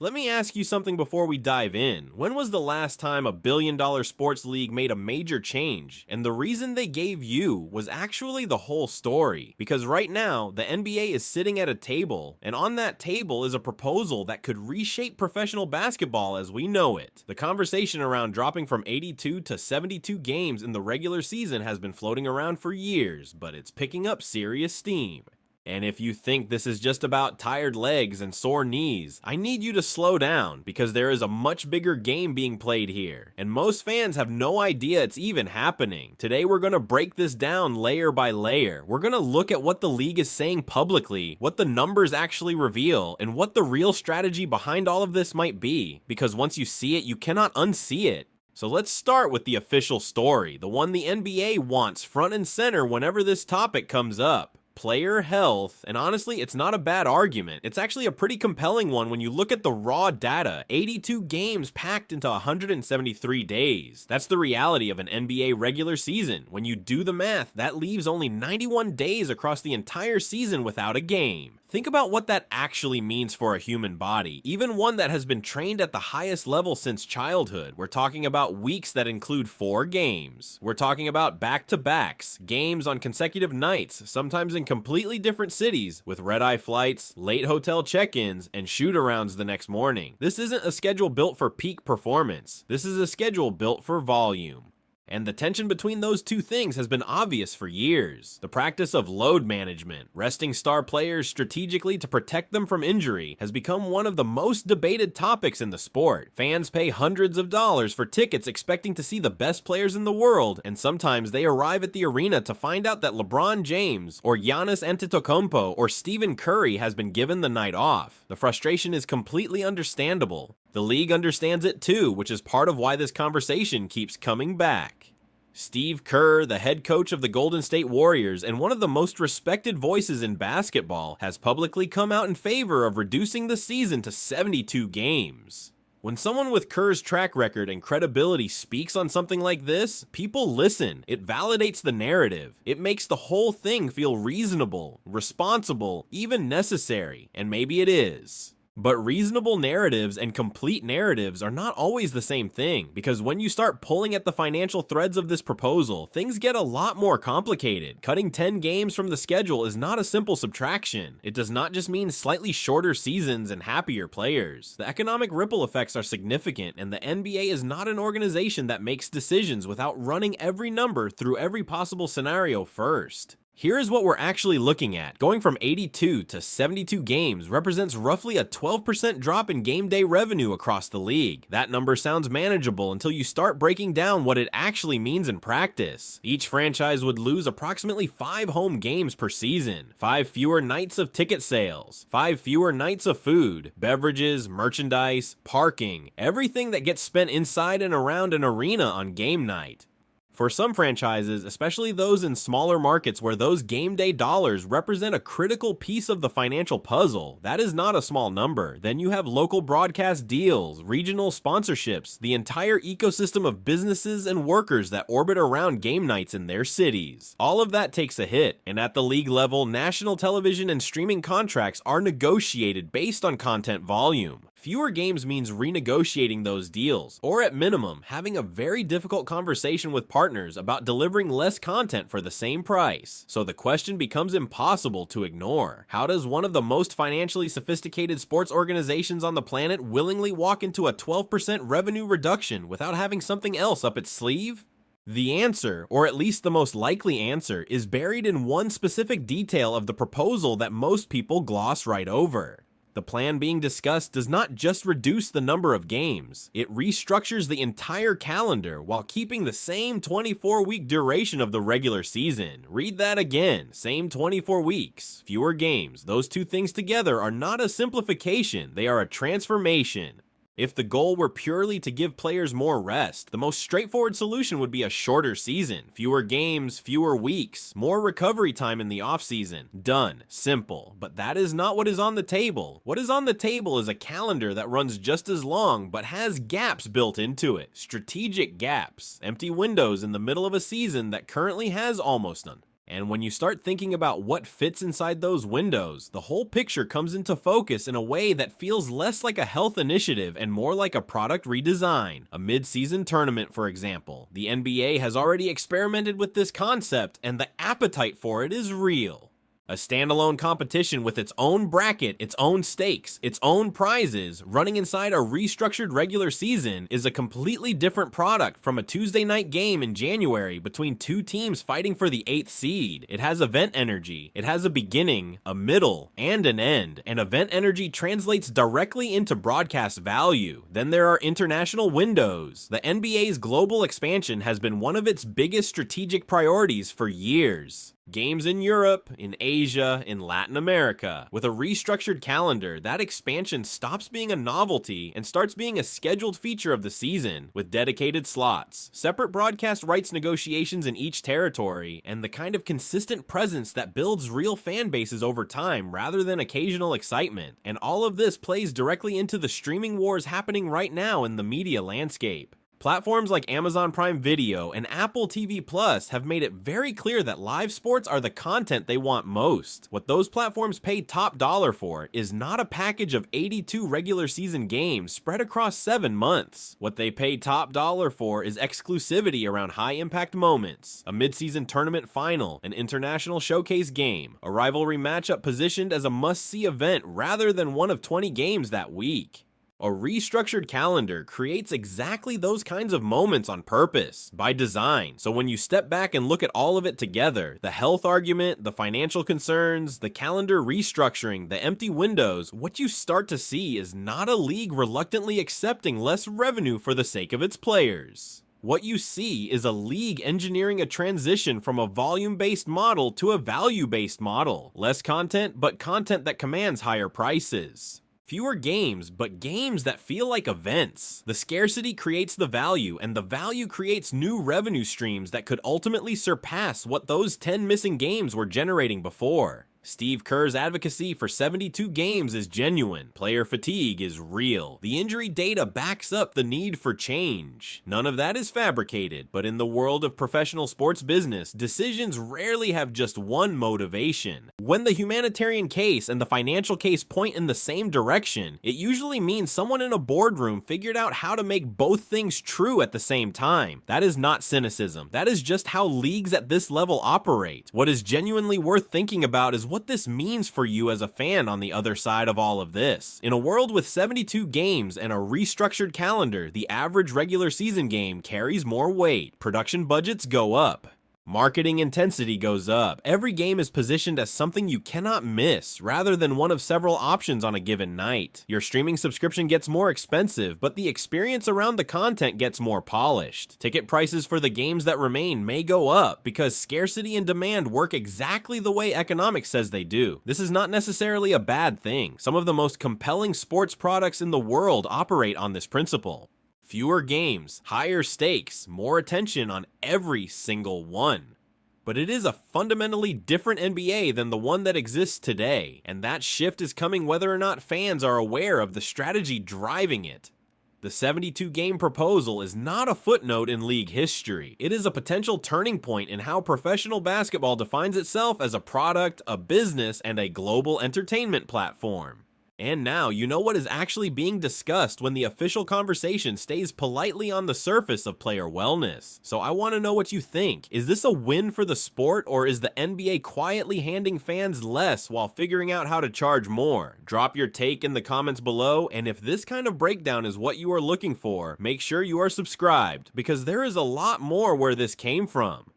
Let me ask you something before we dive in. When was the last time a billion-dollar sports league made a major change? And the reason they gave you was actually the whole story. Because right now, the NBA is sitting at a table, and on that table is a proposal that could reshape professional basketball as we know it. The conversation around dropping from 82 to 72 games in the regular season has been floating around for years, but it's picking up serious steam. And if you think this is just about tired legs and sore knees, I need you to slow down because there is a much bigger game being played here, and most fans have no idea it's even happening. Today we're going to break this down layer by layer. We're going to look at what the league is saying publicly, what the numbers actually reveal, and what the real strategy behind all of this might be, because once you see it, you cannot unsee it. So let's start with the official story, the one the NBA wants front and center whenever this topic comes up. Player health, and honestly, it's not a bad argument. It's actually a pretty compelling one when you look at the raw data. 82 games packed into 173 days. That's the reality of an NBA regular season. When you do the math, that leaves only 91 days across the entire season without a game. Think about what that actually means for a human body, even one that has been trained at the highest level since childhood. We're talking about weeks that include 4 games. We're talking about back-to-backs, games on consecutive nights, sometimes in completely different cities, with red-eye flights, late hotel check-ins, and shoot-arounds the next morning. This isn't a schedule built for peak performance. This is a schedule built for volume. And the tension between those two things has been obvious for years. The practice of load management, resting star players strategically to protect them from injury, has become one of the most debated topics in the sport. Fans pay hundreds of dollars for tickets expecting to see the best players in the world, and sometimes they arrive at the arena to find out that LeBron James, or Giannis Antetokounmpo, or Stephen Curry has been given the night off. The frustration is completely understandable. The league understands it too, which is part of why this conversation keeps coming back. Steve Kerr, the head coach of the Golden State Warriors and one of the most respected voices in basketball, has publicly come out in favor of reducing the season to 72 games. When someone with Kerr's track record and credibility speaks on something like this, people listen. It validates the narrative. It makes the whole thing feel reasonable, responsible, even necessary, and maybe it is. But reasonable narratives and complete narratives are not always the same thing, because when you start pulling at the financial threads of this proposal, things get a lot more complicated. Cutting 10 games from the schedule is not a simple subtraction. It does not just mean slightly shorter seasons and happier players. The economic ripple effects are significant, and the NBA is not an organization that makes decisions without running every number through every possible scenario first. Here is what we're actually looking at. Going from 82 to 72 games represents roughly a 12% drop in game day revenue across the league. That number sounds manageable until you start breaking down what it actually means in practice. Each franchise would lose approximately 5 home games per season, 5 fewer nights of ticket sales, 5 fewer nights of food, beverages, merchandise, parking, everything that gets spent inside and around an arena on game night. For some franchises, especially those in smaller markets where those game day dollars represent a critical piece of the financial puzzle, that is not a small number. Then you have local broadcast deals, regional sponsorships, the entire ecosystem of businesses and workers that orbit around game nights in their cities. All of that takes a hit, and at the league level, national television and streaming contracts are negotiated based on content volume. Fewer games means renegotiating those deals, or at minimum, having a very difficult conversation with partners about delivering less content for the same price. So the question becomes impossible to ignore. How does one of the most financially sophisticated sports organizations on the planet willingly walk into a 12% revenue reduction without having something else up its sleeve? The answer, or at least the most likely answer, is buried in one specific detail of the proposal that most people gloss right over. The plan being discussed does not just reduce the number of games, it restructures the entire calendar while keeping the same 24-week duration of the regular season. Read that again, same 24 weeks, fewer games. Those two things together are not a simplification, they are a transformation. If the goal were purely to give players more rest, the most straightforward solution would be a shorter season. Fewer games, fewer weeks, more recovery time in the offseason. Done. Simple. But that is not what is on the table. What is on the table is a calendar that runs just as long, but has gaps built into it. Strategic gaps. Empty windows in the middle of a season that currently has almost none. And when you start thinking about what fits inside those windows, the whole picture comes into focus in a way that feels less like a health initiative and more like a product redesign. A mid-season tournament, for example. The NBA has already experimented with this concept, and the appetite for it is real. A standalone competition with its own bracket, its own stakes, its own prizes, running inside a restructured regular season is a completely different product from a Tuesday night game in January between two teams fighting for the 8th seed. It has event energy. It has a beginning, a middle, and an end. And event energy translates directly into broadcast value. Then there are international windows. The NBA's global expansion has been one of its biggest strategic priorities for years. Games in Europe, in Asia, in Latin America. With a restructured calendar, that expansion stops being a novelty and starts being a scheduled feature of the season, with dedicated slots, separate broadcast rights negotiations in each territory, and the kind of consistent presence that builds real fan bases over time rather than occasional excitement. And all of this plays directly into the streaming wars happening right now in the media landscape. Platforms like Amazon Prime Video and Apple TV Plus have made it very clear that live sports are the content they want most. What those platforms pay top dollar for is not a package of 82 regular season games spread across 7 months. What they pay top dollar for is exclusivity around high impact moments, a mid-season tournament final, an international showcase game, a rivalry matchup positioned as a must-see event rather than one of 20 games that week. A restructured calendar creates exactly those kinds of moments on purpose, by design. So when you step back and look at all of it together, the health argument, the financial concerns, the calendar restructuring, the empty windows, what you start to see is not a league reluctantly accepting less revenue for the sake of its players. What you see is a league engineering a transition from a volume-based model to a value-based model. Less content, but content that commands higher prices. Fewer games, but games that feel like events. The scarcity creates the value, and the value creates new revenue streams that could ultimately surpass what those 10 missing games were generating before. Steve Kerr's advocacy for 72 games is genuine. Player fatigue is real. The injury data backs up the need for change. None of that is fabricated, but in the world of professional sports business, decisions rarely have just one motivation. When the humanitarian case and the financial case point in the same direction, it usually means someone in a boardroom figured out how to make both things true at the same time. That is not cynicism. That is just how leagues at this level operate. What is genuinely worth thinking about is what this means for you as a fan on the other side of all of this. In a world with 72 games and a restructured calendar, the average regular season game carries more weight. Production budgets go up. Marketing intensity goes up. Every game is positioned as something you cannot miss, rather than one of several options on a given night. Your streaming subscription gets more expensive, but the experience around the content gets more polished. Ticket prices for the games that remain may go up, because scarcity and demand work exactly the way economics says they do. This is not necessarily a bad thing. Some of the most compelling sports products in the world operate on this principle. Fewer games, higher stakes, more attention on every single one. But it is a fundamentally different NBA than the one that exists today, and that shift is coming whether or not fans are aware of the strategy driving it. The 72-game proposal is not a footnote in league history. It is a potential turning point in how professional basketball defines itself as a product, a business, and a global entertainment platform. And now you know what is actually being discussed when the official conversation stays politely on the surface of player wellness. So I want to know what you think. Is this a win for the sport, or is the NBA quietly handing fans less while figuring out how to charge more? Drop your take in the comments below, and if this kind of breakdown is what you are looking for, make sure you are subscribed, because there is a lot more where this came from.